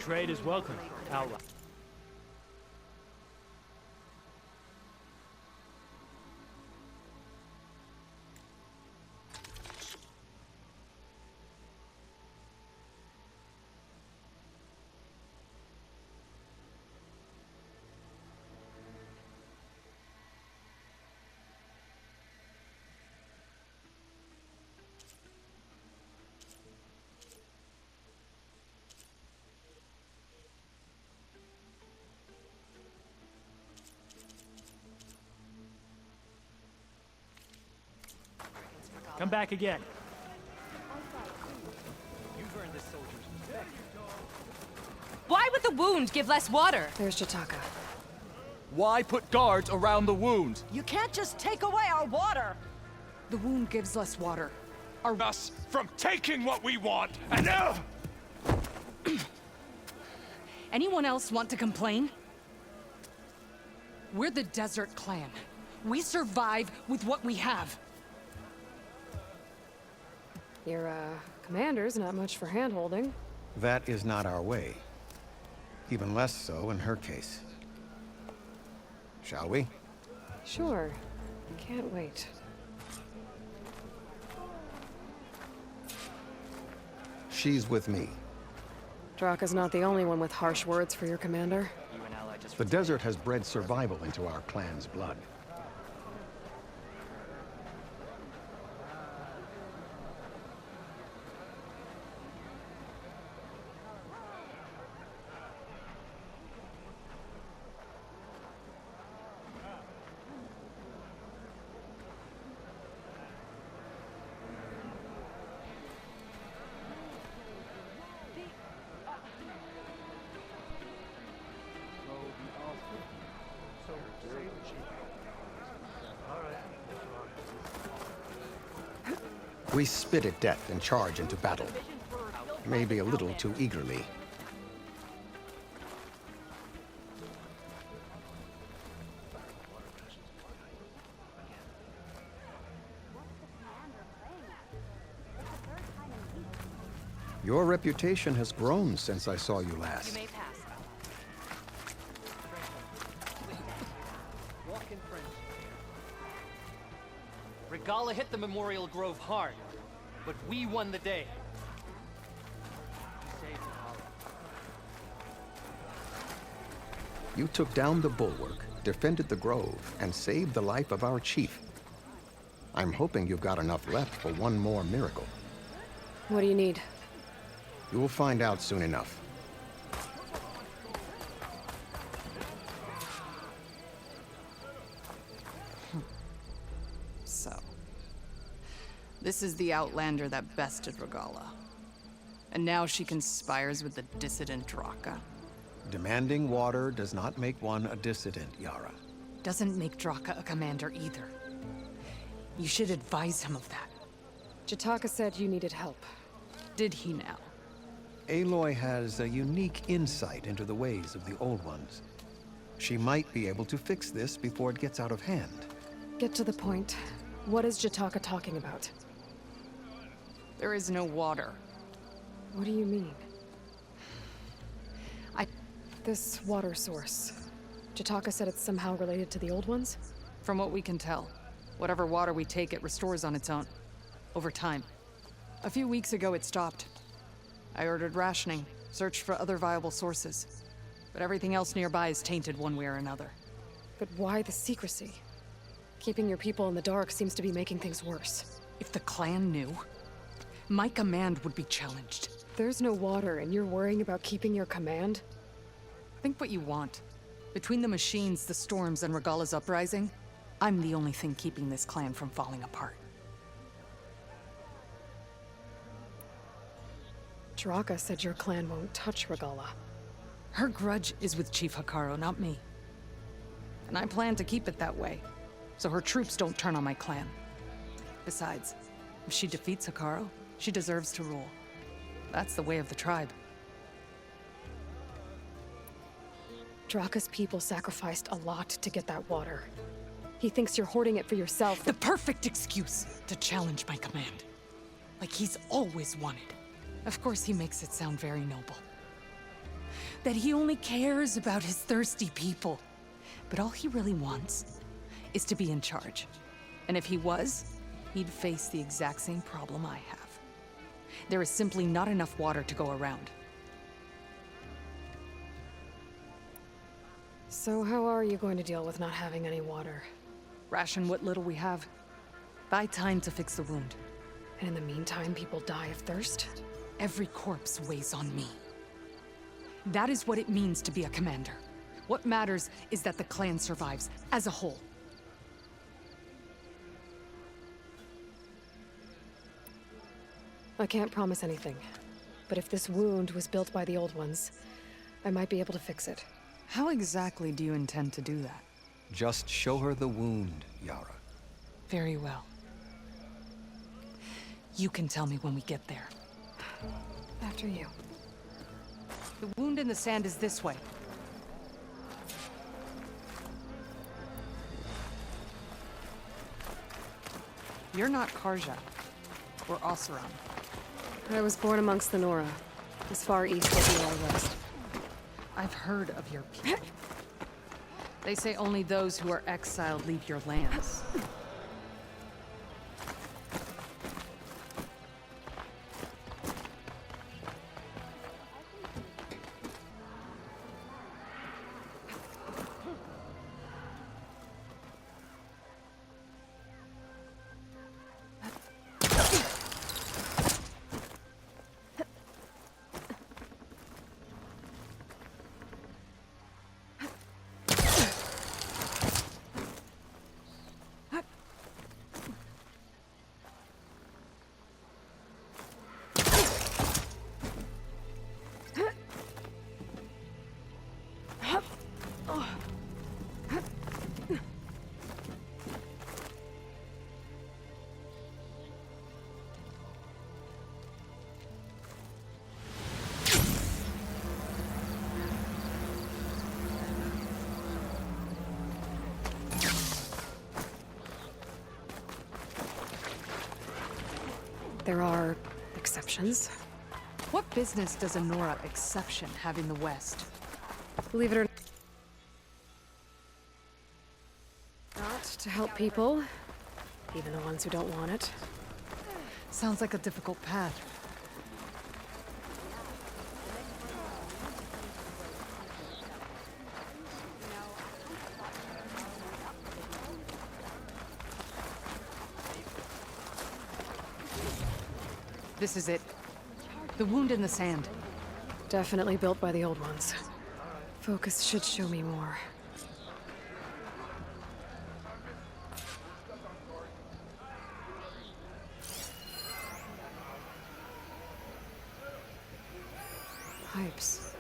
Trade is welcome, Outlaw. Come back again. You've earned this soldier's respect. Why would the wound give less water? There's Jataka. Why put guards around the wound? You can't just take away our water! The wound gives less water. Us from taking what we want, and now... Anyone else want to complain? We're the Desert Clan. We survive with what we have. Your, commander's not much for hand-holding. That is not our way. Even less so in her case. Shall we? Sure. Can't wait. She's with me. Draka's not the only one with harsh words for your commander. The desert has bred survival into our clan's blood. We spit at death and charge into battle. Maybe a little too eagerly. Your reputation has grown since I saw you last. You may pass. Walk in French. Regala hit the Memorial Grove hard, but we won the day. You took down the bulwark, defended the grove, and saved the life of our chief. I'm hoping you've got enough left for one more miracle. What do you need? You will find out soon enough. So, this is the Outlander that bested Regala. And now she conspires with the dissident Draka. Demanding water does not make one a dissident, Yara. Doesn't make Draka a commander either. You should advise him of that. Jataka said you needed help. Did he now? Aloy has a unique insight into the ways of the Old Ones. She might be able to fix this before it gets out of hand. Get to the point. What is Jataka talking about? There is no water. What do you mean? This water source. Jataka said it's somehow related to the Old Ones? From what we can tell, whatever water we take, it restores on its own. Over time. A few weeks ago, it stopped. I ordered rationing, searched for other viable sources. But everything else nearby is tainted one way or another. But why the secrecy? Keeping your people in the dark seems to be making things worse. If the clan knew, my command would be challenged. There's no water and you're worrying about keeping your command? Think what you want. Between the machines, the storms, and Regala's uprising, I'm the only thing keeping this clan from falling apart. Draka said your clan won't touch Regala. Her grudge is with Chief Hekarro, not me. And I plan to keep it that way, so her troops don't turn on my clan. Besides, if she defeats Hekarro, she deserves to rule. That's the way of the tribe. Draka's people sacrificed a lot to get that water. He thinks you're hoarding it for yourself. The perfect excuse to challenge my command. Like he's always wanted. Of course he makes it sound very noble. That he only cares about his thirsty people. But all he really wants is to be in charge. And if he was, he'd face the exact same problem I have. There is simply not enough water to go around. So how are you going to deal with not having any water? Ration what little we have. Buy time to fix the wound. And in the meantime, people die of thirst? Every corpse weighs on me. That is what it means to be a commander. What matters is that the clan survives, as a whole. I can't promise anything. But if this wound was built by the Old Ones, I might be able to fix it. How exactly do you intend to do that? Just show her the wound, Yara. Very well. You can tell me when we get there. After you. The wound in the sand is this way. You're not Karja. Or Oseram. I was born amongst the Nora, as far east as the Wild West. I've heard of your people. They say only those who are exiled leave your lands. There are exceptions. What business does a Nora exception have in the West? Believe it or not, to help people, even the ones who don't want it. Sounds like a difficult path. This is it. The wound in the sand. Definitely built by the Old Ones. Focus should show me more. Pipes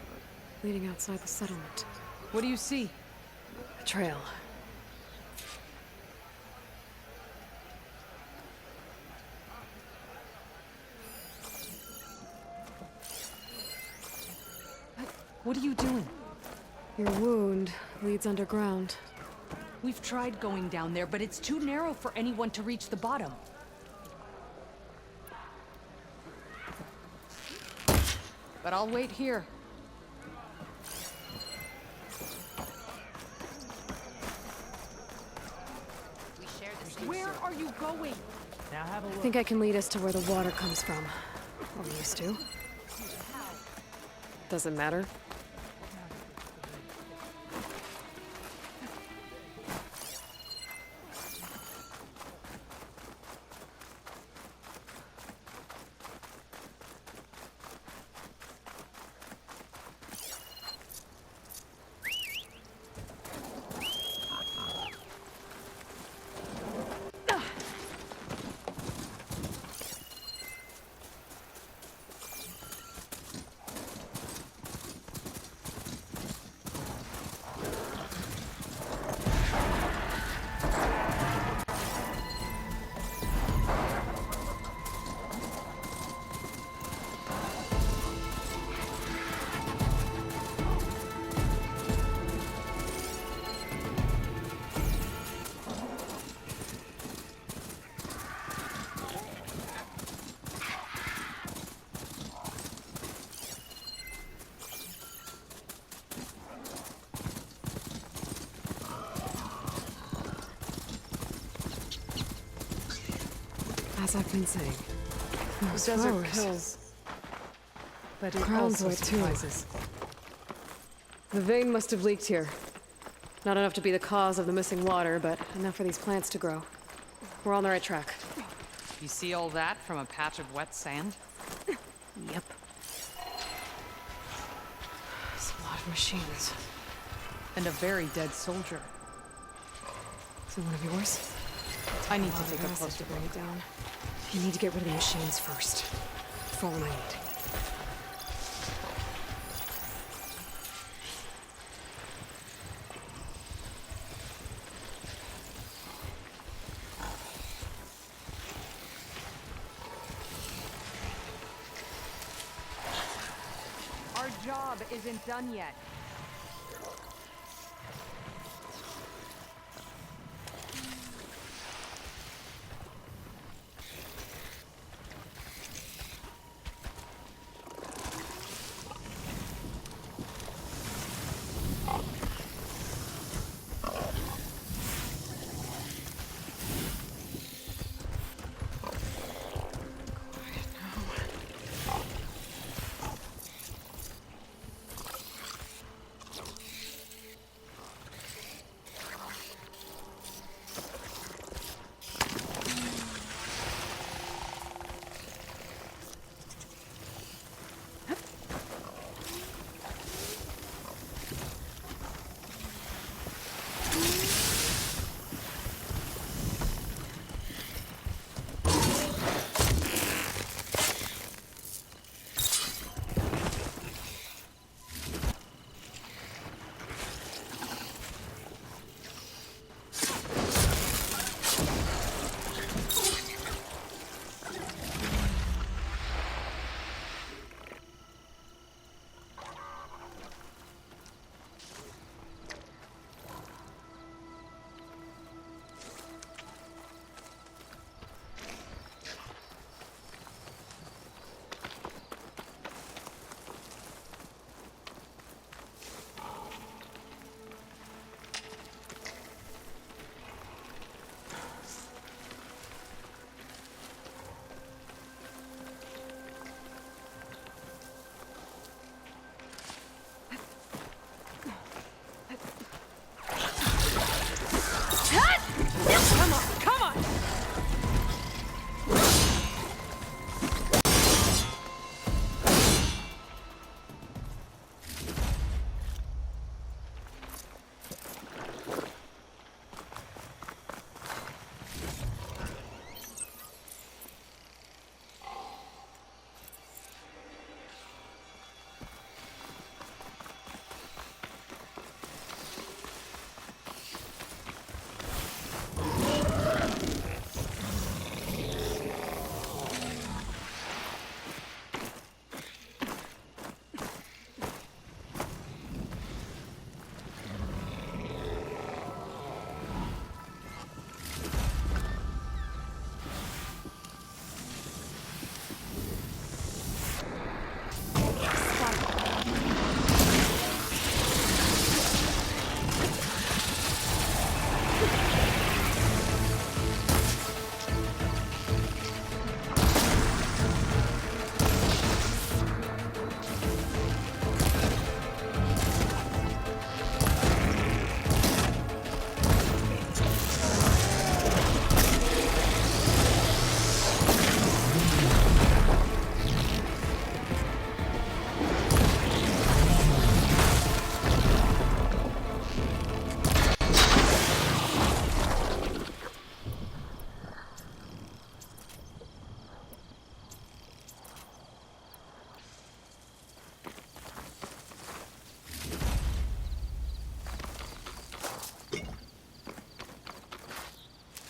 leading outside the settlement. What do you see? A trail. What are you doing? Your wound leads underground. We've tried going down there, but it's too narrow for anyone to reach the bottom. But I'll wait here. Where are you going? Now have a I look. think I can lead us to where the water comes from. Or used to. Doesn't matter. As I've been saying, The those desert flowers. kills. But it Crown's also wet, too. surprises. The vein must have leaked here. Not enough to be the cause of the missing water, but enough for these plants to grow. We're on the right track. You see all that from a patch of wet sand? Yep. It's a lot of machines. And a very dead soldier. Is it one of yours? I need to Lot of take a acid closer to look. bring it down. You need to get rid of the machines first. Before we eat. Our job isn't done yet.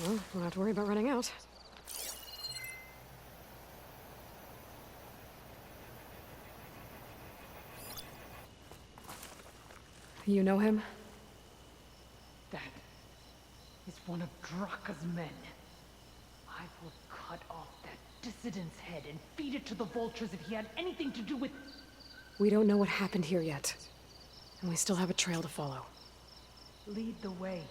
Well, don't have to worry about running out. You know him? That is one of Draka's men. I will cut off that dissident's head and feed it to the vultures if he had anything to do with... We don't know what happened here yet. And we still have a trail to follow. Lead the way.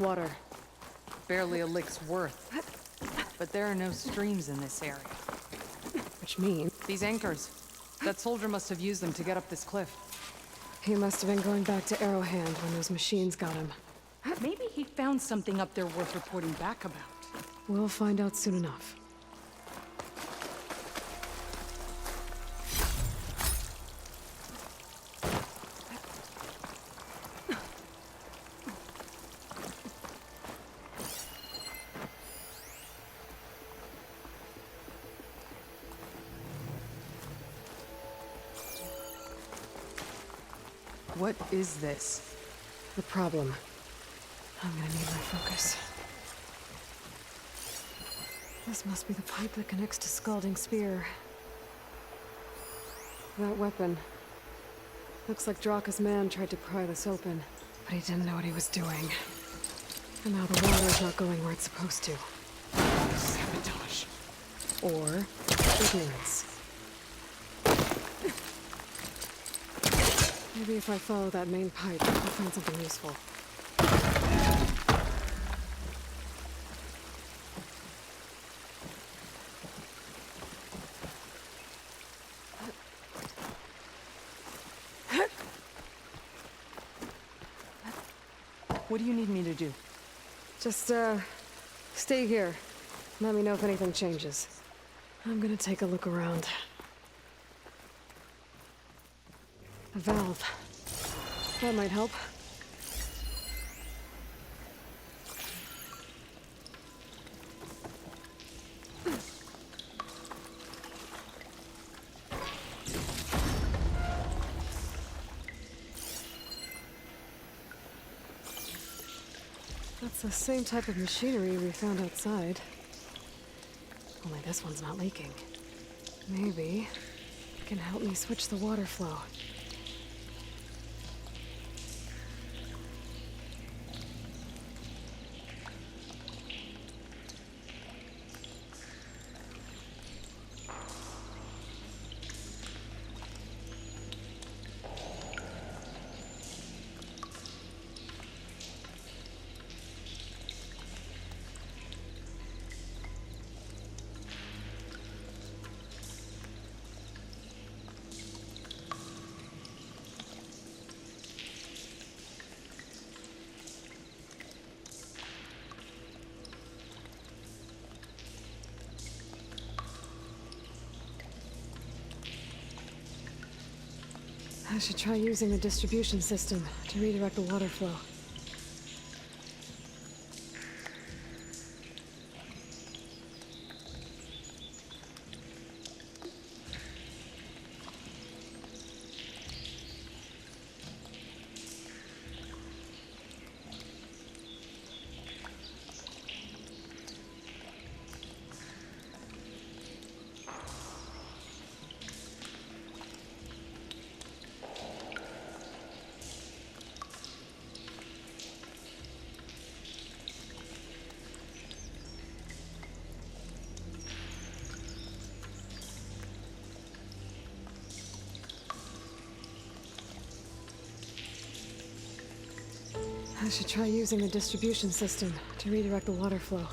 water. Barely a lick's worth. But there are no streams in this area. Which means These anchors. That soldier must have used them to get up this cliff. he must have been going back to Arrowhand when those machines got him. Maybe he found something up there worth reporting back about. We'll find out soon enough. What is this? The problem. I'm gonna need my focus. This must be the pipe that connects to Scalding Spear. That weapon. Looks like Draka's man tried to pry this open, but he didn't know what he was doing. And now the water's not going where it's supposed to. Sabotage. Or ignorance. Maybe if I follow that main pipe, I'll find something useful. What do you need me to do? Just, stay here. Let me know if anything changes. I'm gonna take a look around. A valve. That might help. That's the same type of machinery we found outside. Only this one's not leaking. Maybe it can help me switch the water flow. I should try using the distribution system to redirect the water flow. I should try using the distribution system to redirect the water flow.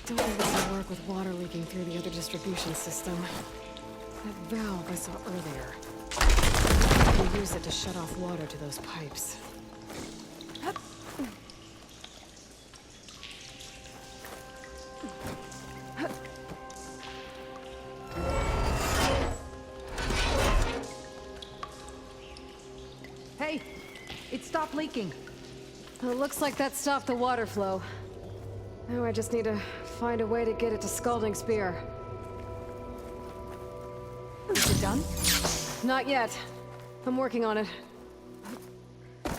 I don't think this will work with water leaking through the other distribution system. That valve I saw earlier. We use it to shut off water to those pipes. Hey! It stopped leaking. It looks like that stopped the water flow. Now I just need to find a way to get it to Scalding Spear. Not yet. I'm working on it. I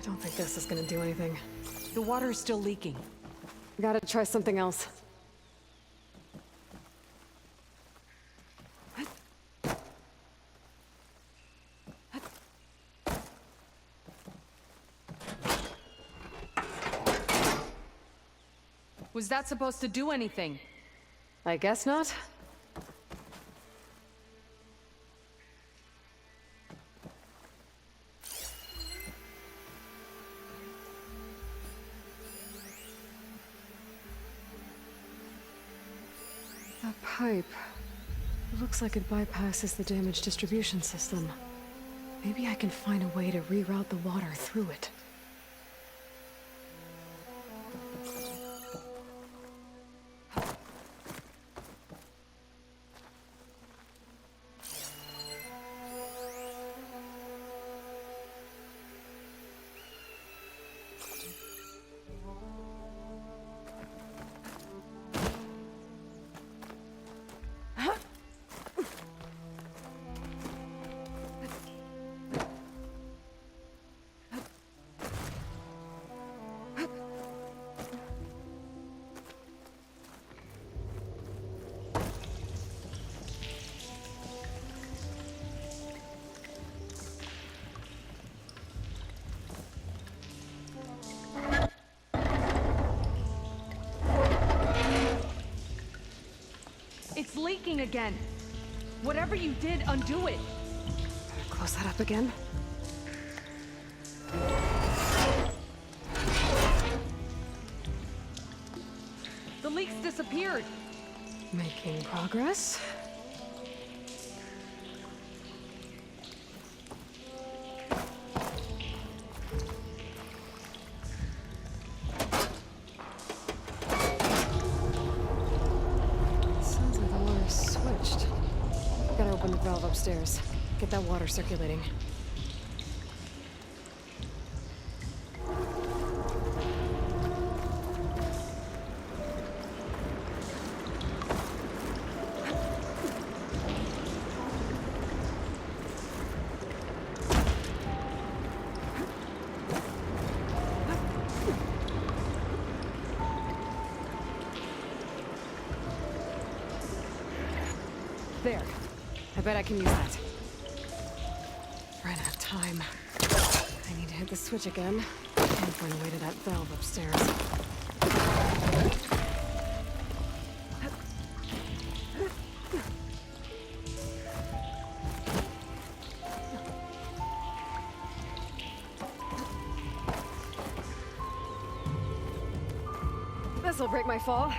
don't think this is gonna do anything. The water is still leaking. Gotta try something else. Was that supposed to do anything? I guess not. That pipe. It looks like it bypasses the damaged distribution system. Maybe I can find a way to reroute the water through it. It's leaking again. Whatever you did, undo it. Better close that up again. The leak's disappeared. Making progress. Sounds like the water's switched. Gotta open the valve upstairs. Get that water circulating. There. I bet I can use that. Ran out of time. I need to hit the switch again and find a way to that valve upstairs. This'll break my fall.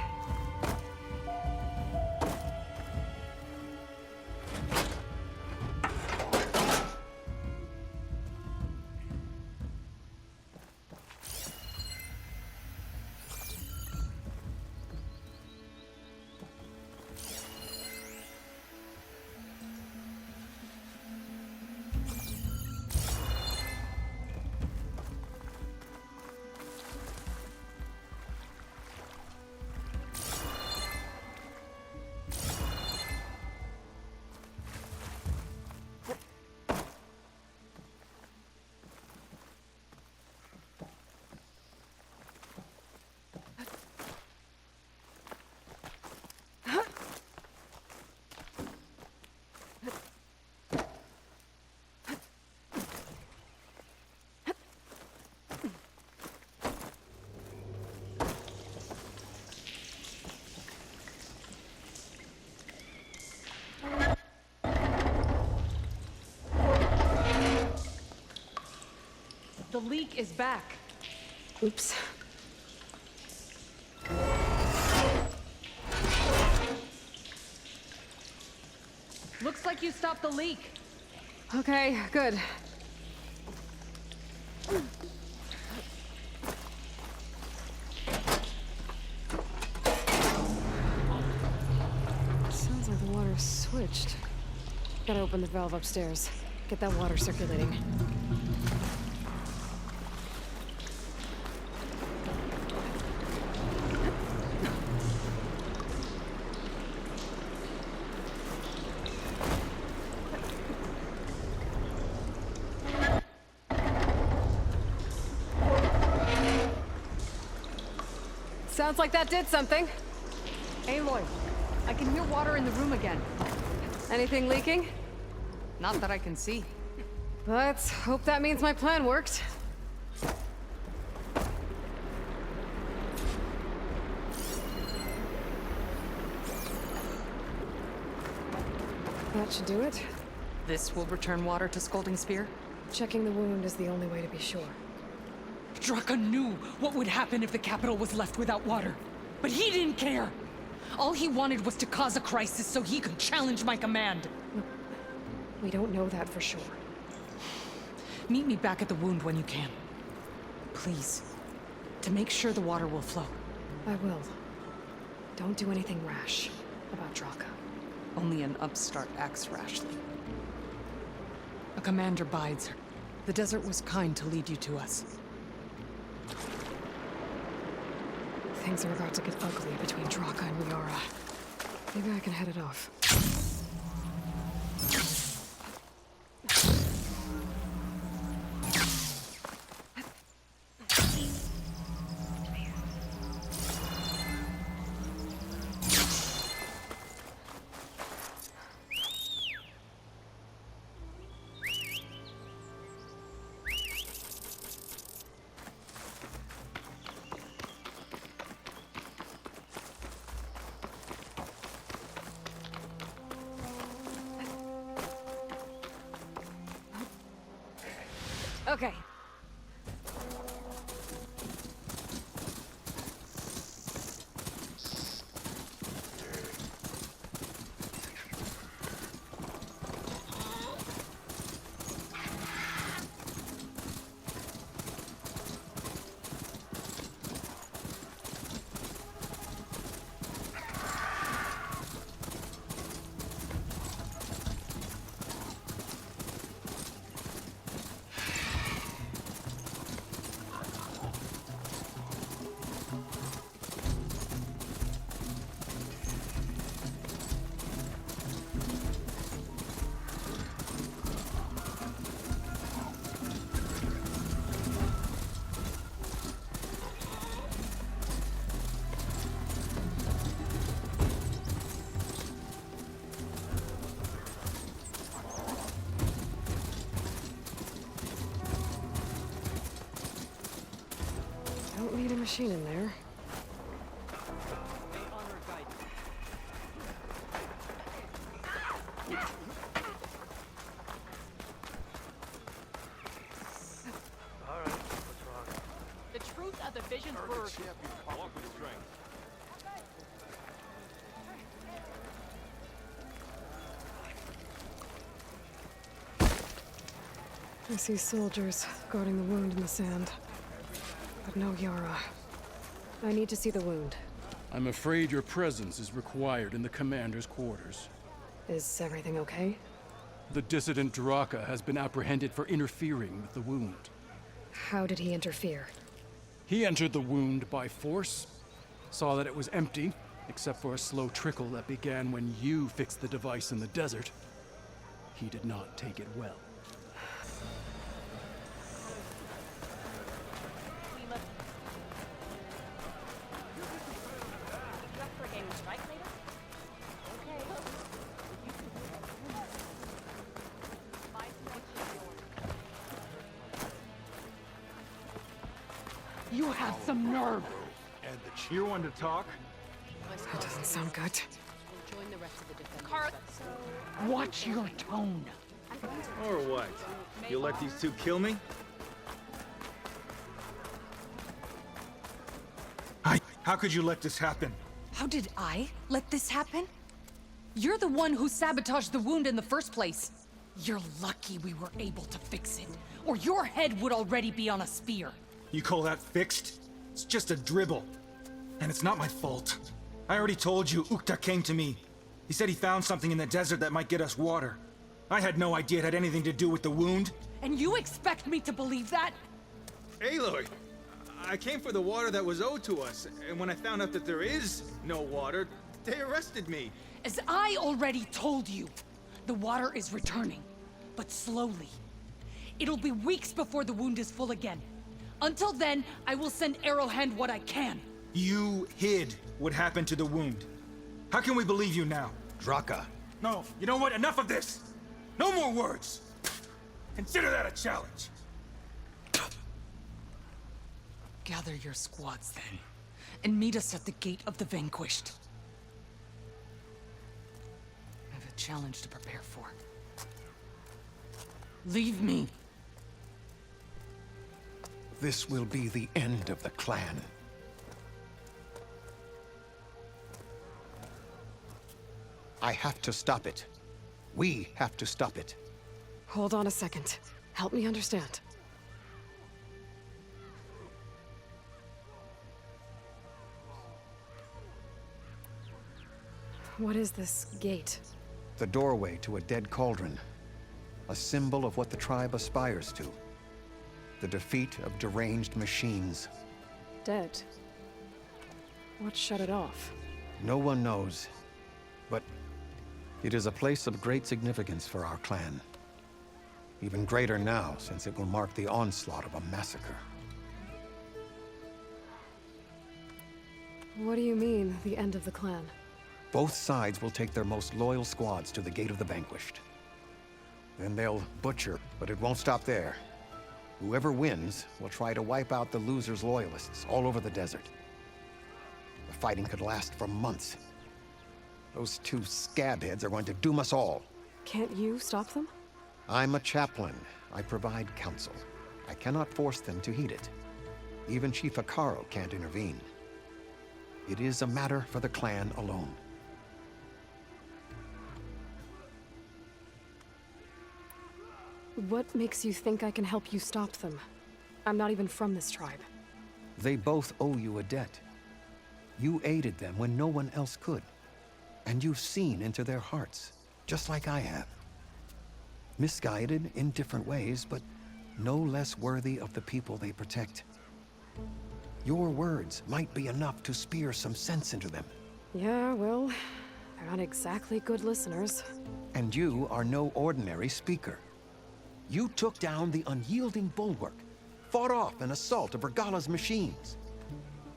The leak is back. Oops. Looks like you stopped the leak. Okay, good. Sounds like the water's switched. Gotta open the valve upstairs. Get that water circulating. Sounds like that did something. Aloy, I can hear water in the room again. Anything leaking? Not that I can see. Let's hope that means my plan worked. That should do it. This will return water to Scolding Spear? Checking the wound is the only way to be sure. Draka knew what would happen if the capital was left without water. But he didn't care! All he wanted was to cause a crisis so he could challenge my command. We don't know that for sure. Meet me back at the wound when you can. Please. To make sure the water will flow. I will. Don't do anything rash about Draka. Only an upstart acts rashly. A commander bides her. The desert was kind to lead you to us. Things are about to get ugly between Draka and Liara. Maybe I can head it off. Okay. Don't need a machine in there. May honor guide you. All right, what's wrong? The truth of the visions were... Walk with strength. I see soldiers guarding the wound in the sand. But no Yara. I need to see the wound. I'm afraid your presence is required in the commander's quarters. Is everything okay? The dissident Draka has been apprehended for interfering with the wound. How did he interfere? He entered the wound by force, saw that it was empty, except for a slow trickle that began when you fixed the device in the desert. He did not take it well. You have some nerve! And the cheer one to talk? That doesn't sound good. Watch your tone! Or what? You'll let these two kill me? How could you let this happen? How did I let this happen? You're the one who sabotaged the wound in the first place. You're lucky we were able to fix it, or your head would already be on a spear. You call that fixed? It's just a dribble. And it's not my fault. I already told you, Ukta came to me. He said he found something in the desert that might get us water. I had no idea it had anything to do with the wound. And you expect me to believe that? Aloy, I came for the water that was owed to us, and when I found out that there is no water, they arrested me. As I already told you, the water is returning, but slowly. It'll be weeks before the wound is full again. Until then, I will send Arrowhand what I can. You hid what happened to the wound. How can we believe you now? Draka, No, you know what? Enough of this! No more words! Consider that a challenge. Gather your squads then, and meet us at the Gate of the Vanquished. I have a challenge to prepare for. Leave me. this will be the end of the clan. I have to stop it. We have to stop it. Hold on a second. Help me understand. What is this gate? The doorway to a dead cauldron. A symbol of what the tribe aspires to. The defeat of deranged machines. Dead. What shut it off? No one knows, but it is a place of great significance for our clan. Even greater now, since it will mark the onslaught of a massacre. What do you mean, the end of the clan? Both sides will take their most loyal squads to the Gate of the Vanquished. Then they'll butcher, but it won't stop there. Whoever wins will try to wipe out the losers' loyalists all over the desert. The fighting could last for months. Those two scabheads are going to doom us all. Can't you stop them? I'm a chaplain. I provide counsel. I cannot force them to heed it. Even Chief Hekarro can't intervene. It is a matter for the clan alone. What makes you think I can help you stop them? I'm not even from this tribe. They both owe you a debt. You aided them when no one else could. And you've seen into their hearts, just like I have. Misguided in different ways, but no less worthy of the people they protect. Your words might be enough to spear some sense into them. Yeah, well, they're not exactly good listeners. And you are no ordinary speaker. You took down the unyielding bulwark, fought off an assault of Regala's machines.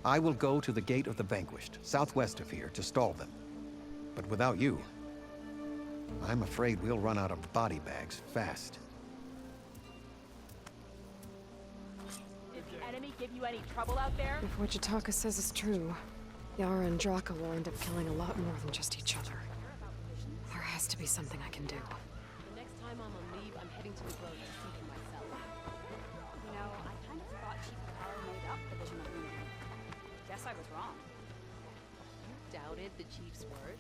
I will go to the Gate of the Vanquished, southwest of here, to stall them. But without you, I'm afraid we'll run out of body bags fast. Did the enemy give you any trouble out there? If what Jataka says is true, Yara and Draka will end up killing a lot more than just each other. There has to be something I can do. The next time I'm on leave, I'm heading to the grove to see for myself. You know, I kind of thought Chief Hekarro made up the vision of Luna. Guess I was wrong. You doubted the chief's word?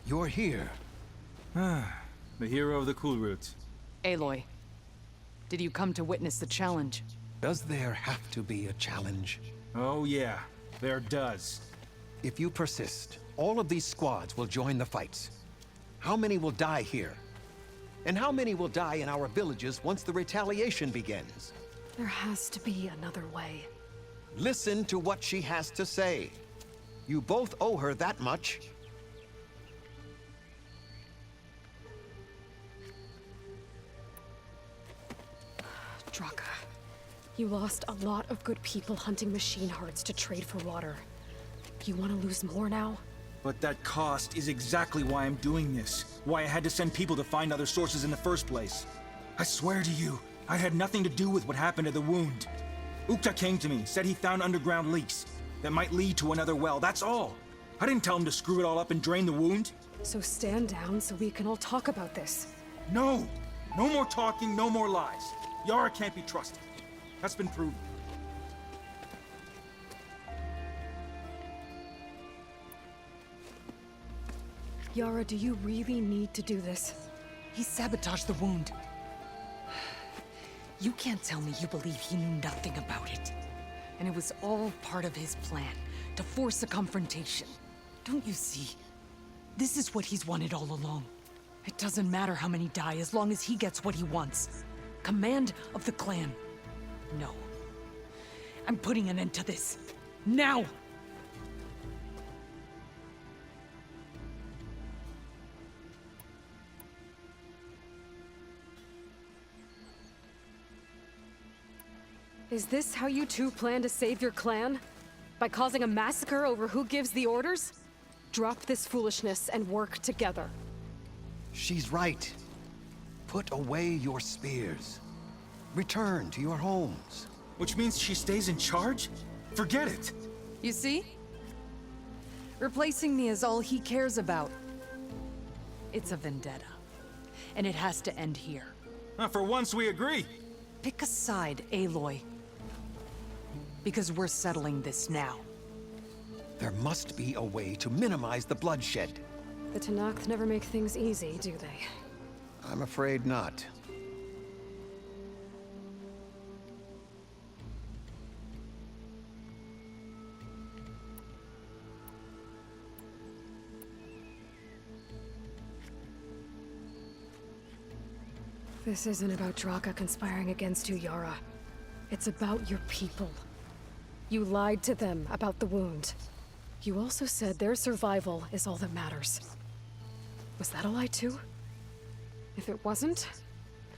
You're here. The hero of the Cool Roots. Aloy, did you come to witness the challenge? Does there have to be a challenge? Oh yeah, there does. If you persist, all of these squads will join the fights. How many will die here? And how many will die in our villages once the retaliation begins? There has to be another way. Listen to what she has to say. You both owe her that much. Draka, you lost a lot of good people hunting machine herds to trade for water. You want to lose more now? But that cost is exactly why I'm doing this. Why I had to send people to find other sources in the first place. I swear to you, I had nothing to do with what happened to the wound. Ukta came to me, said he found underground leaks that might lead to another well, that's all. I didn't tell him to screw it all up and drain the wound. So stand down so we can all talk about this. No! No more talking, no more lies. Yara can't be trusted. That's been proven. Yara, do you really need to do this? He sabotaged the wound. You can't tell me you believe he knew nothing about it. And it was all part of his plan, to force a confrontation. Don't you see? This is what he's wanted all along. It doesn't matter how many die as long as he gets what he wants. Command of the clan. No. I'm putting an end to this. Now! Is this how you two plan to save your clan? By causing a massacre over who gives the orders? Drop this foolishness and work together. She's right. Put away your spears. Return to your homes. Which means she stays in charge? Forget it! You see? Replacing me is all he cares about. It's a vendetta. And it has to end here. For once we agree. Pick a side, Aloy. Because we're settling this now. There must be a way to minimize the bloodshed. The Tenakth never make things easy, do they? I'm afraid not. This isn't about Draka conspiring against you, Yara. It's about your people. You lied to them about the wound. You also said their survival is all that matters. Was that a lie too? If it wasn't,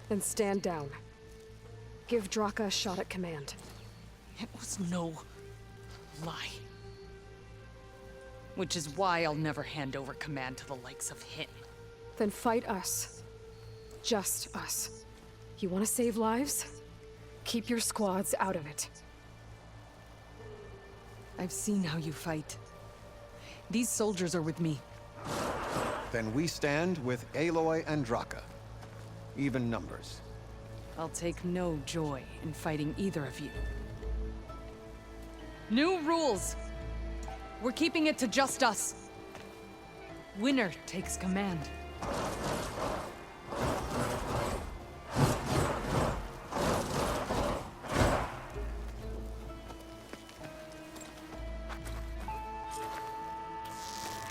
then stand down. Give Draka a shot at command. It was no lie. Which is why I'll never hand over command to the likes of him. Then fight us. Just us. You want to save lives? Keep your squads out of it. I've seen how you fight. These soldiers are with me. Then we stand with Aloy and Draka. Even numbers. I'll take no joy in fighting either of you. New rules! We're keeping it to just us. Winner takes command.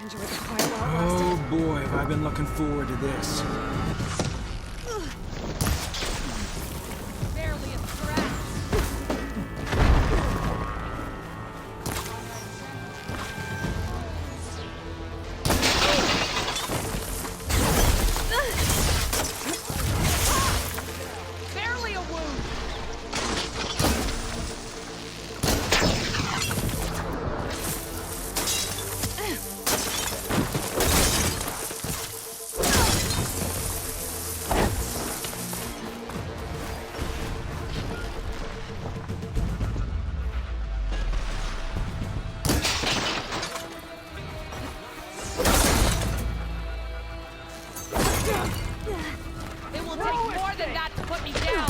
Enjoy the quiet while it lasted. Oh boy, have I been looking forward to this. Barely a scratch. Barely a wound! It will take more than that to put me down.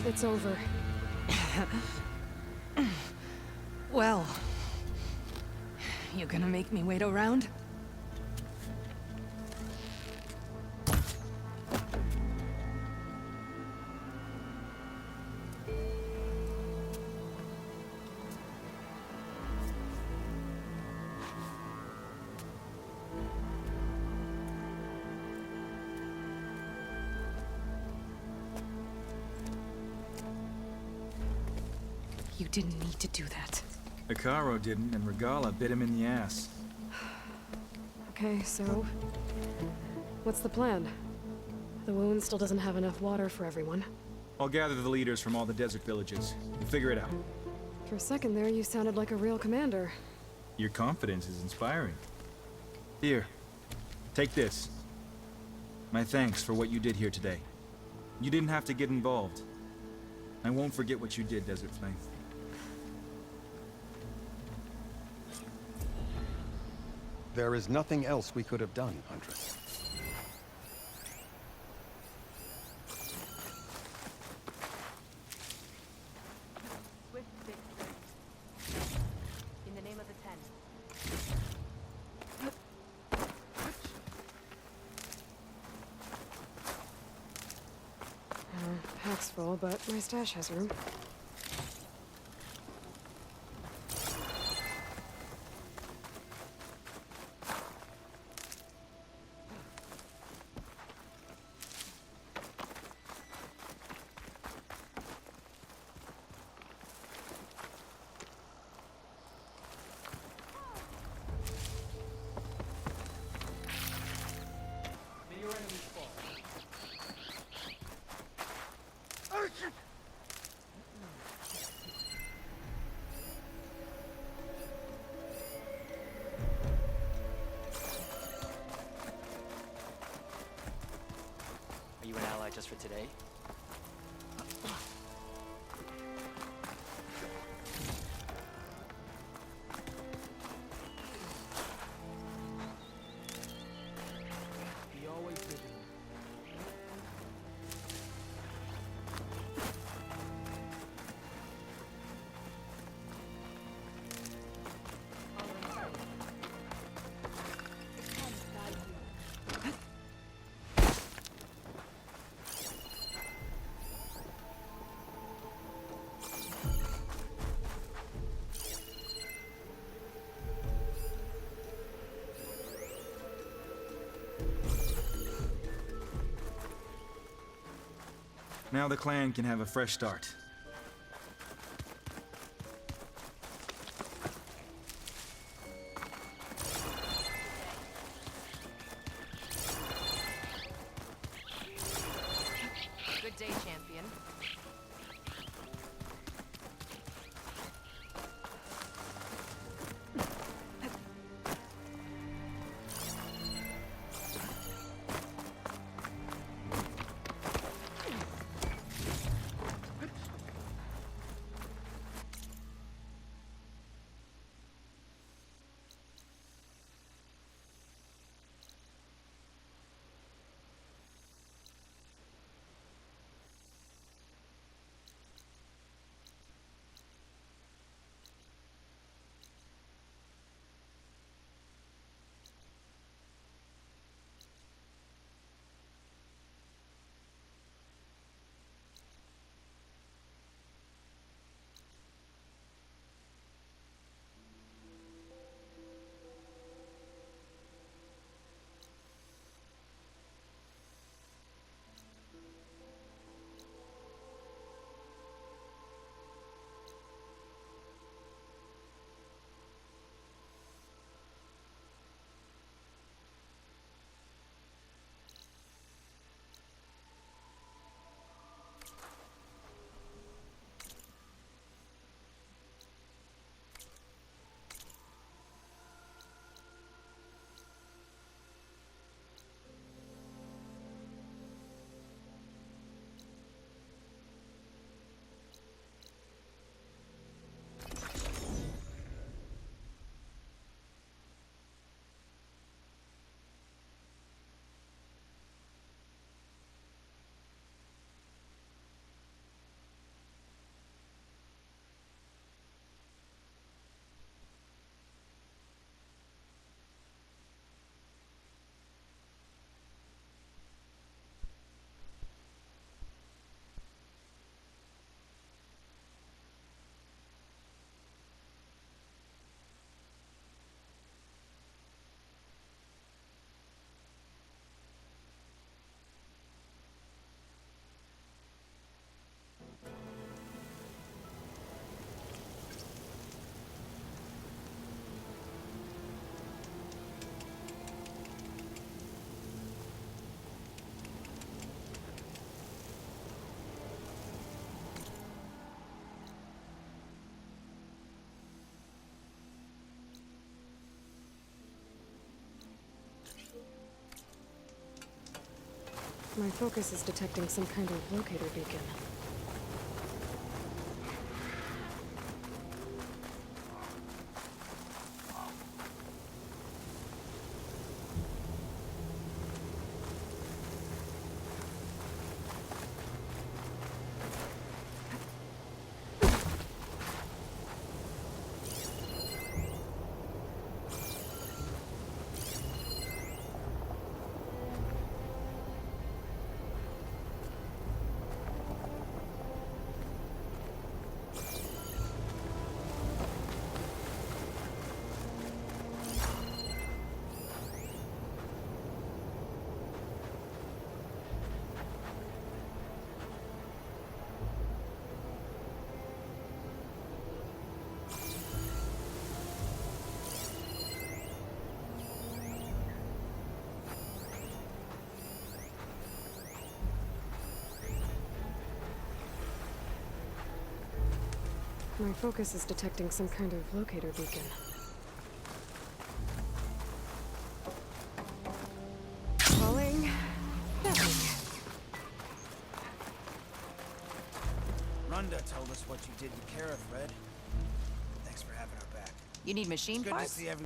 It's over. Well, you gonna make me wait around? You didn't need to do that. Hekarro didn't, and Regala bit him in the ass. Okay, so... what's the plan? The wound still doesn't have enough water for everyone. I'll gather the leaders from all the desert villages. We'll figure it out. For a second there, you sounded like a real commander. Your confidence is inspiring. Here, take this. My thanks for what you did here today. You didn't have to get involved. I won't forget what you did, Desert Flame. There is nothing else we could have done, Huntress. Swift victory. In the name of the Ten. Pack's full, but my stash has room. May your enemies fall. Are you an ally just for today? He always did it. Now the clan can have a fresh start. Good day, champion. My focus is detecting some kind of locator beacon. My focus is detecting some kind of locator beacon. Calling. Nothing. Runda told us what you did to Kara, Fred. Thanks for having our back. You need machine Good to parts? see everyone.